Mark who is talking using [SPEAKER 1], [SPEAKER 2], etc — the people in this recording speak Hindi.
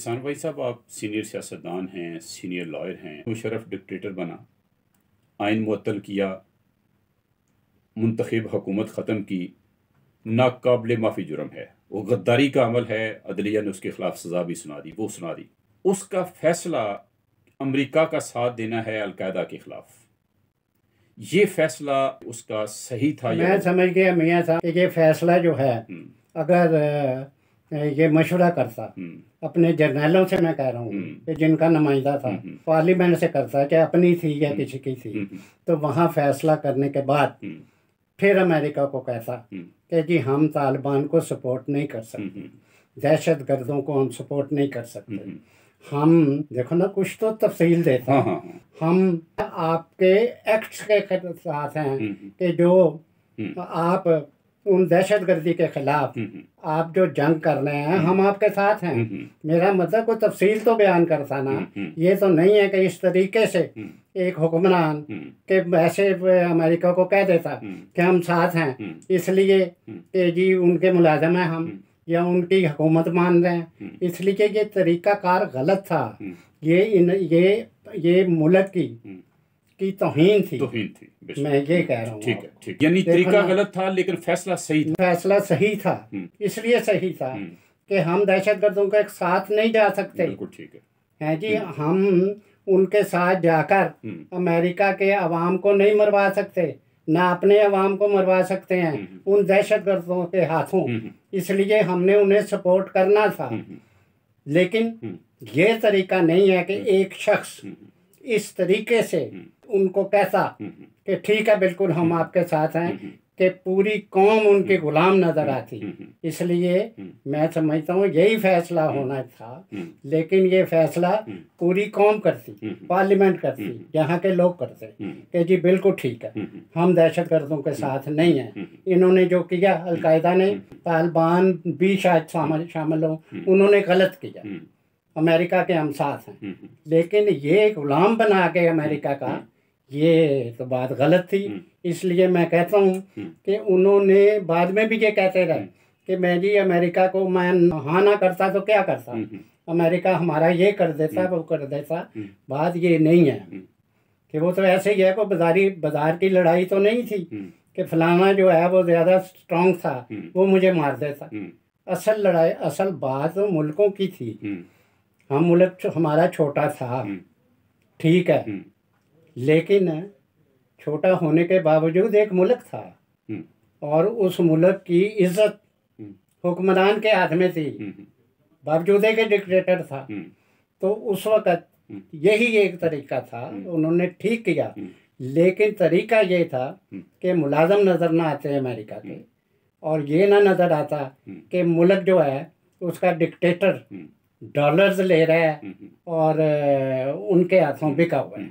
[SPEAKER 1] किसान भाई साहब, आप सीनियर सियासतदान हैं, सीनियर लॉयर हैं। मुशर्रफ डिक्टेटर बना, आइन मुअत्तल किया, मुंतखब हुकूमत ख़त्म की, नाकाबिल माफ़ी जुर्म है। वो गद्दारी का अमल है। अदलिया ने उसके खिलाफ सज़ा भी सुना दी, वो सुना दी। उसका फैसला अमेरिका का साथ देना है अलकायदा के खिलाफ। ये फैसला उसका सही था?
[SPEAKER 2] मैं समझ गया मियाँ साहब कि ये फैसला जो है, अगर ये मशवरा करता अपने जर्नलों से, मैं कह रहा हूँ कि जिनका नुमाइंदा था, पार्लियामेंट से करता, चाहे अपनी थी या किसी की थी, तो वहाँ फैसला करने के बाद फिर अमेरिका को कहता कि जी हम तालिबान को सपोर्ट नहीं कर सकते, दहशत गर्दों को हम सपोर्ट नहीं कर सकते। हम देखो ना, कुछ तो तफसील देता। हम आपके एक्ट्स के साथ हैं कि जो आप उन दहशत गर्दी के खिलाफ आप जो जंग कर रहे हैं, हम आपके साथ हैं। मेरा मतलब कोई तफसील तो बयान करता ना। ये तो नहीं है कि इस तरीके से एक हुक्मरान के ऐसे अमेरिका को कह देता कि हम साथ हैं इसलिए कि जी उनके मुलाजिम हैं हम, या उनकी हुकूमत मान रहे हैं, इसलिए ये तरीक़ाकार गलत था। ये मुल्क की तौहीन थी। मैं ये कह रहा हूँ।
[SPEAKER 1] ठीक है, ठीक। यानी तरीका गलत था लेकिन फैसला सही था।
[SPEAKER 2] फैसला सही था, इसलिए सही था कि हम दहशतगर्दों के साथ नहीं जा सकते।
[SPEAKER 1] बिल्कुल ठीक
[SPEAKER 2] है जी। हम उनके साथ जाकर अमेरिका के अवाम को नहीं मरवा सकते, ना अपने अवाम को मरवा सकते हैं उन दहशतगर्दों के हाथों। इसलिए हमने उन्हें सपोर्ट करना था। लेकिन ये तरीका नहीं है कि एक शख्स इस तरीके से उनको कहता कि ठीक है बिल्कुल हम आपके साथ हैं, कि पूरी कौम उनके गुलाम नजर आती। इसलिए मैं समझता हूँ यही फैसला होना था। लेकिन ये फैसला पूरी कौम करती, पार्लियामेंट करती, यहाँ के लोग करते कि जी बिल्कुल ठीक है, हम दहशतगर्दों के साथ नहीं हैं। इन्होंने जो किया, अलकायदा ने, तालिबान भी शायद शामिल हो, उन्होंने गलत किया, अमेरिका के हम साथ हैं। लेकिन ये गुलाम बना के अमेरिका का, ये तो बात गलत थी। इसलिए मैं कहता हूँ कि उन्होंने बाद में भी ये कहते रहे कि मैं जी अमेरिका को मैं हाँ ना करता तो क्या करता, अमेरिका हमारा ये कर देता वो कर देता। बात ये नहीं है कि वो तो ऐसे ही है, कोई बाजार की लड़ाई तो नहीं थी कि फलाना जो है वो ज़्यादा स्ट्रांग था वो मुझे मार देता। असल लड़ाई, असल बात तो मुल्कों की थी। हम मुल्क हमारा छोटा था, ठीक है, लेकिन छोटा होने के बावजूद एक मुल्क था और उस मुल्क की इज्जत हुक्मरान के हाथ में थी, बावजूद के डिक्टेटर था। तो उस वक़्त यही एक तरीका था, उन्होंने ठीक किया। लेकिन तरीका ये था कि मुलाजम नज़र ना आते अमेरिका के, और ये ना नज़र आता कि मुल्क जो है उसका डिक्टेटर डॉलर्स ले रहा है और उनके हाथों बिका हुआ है।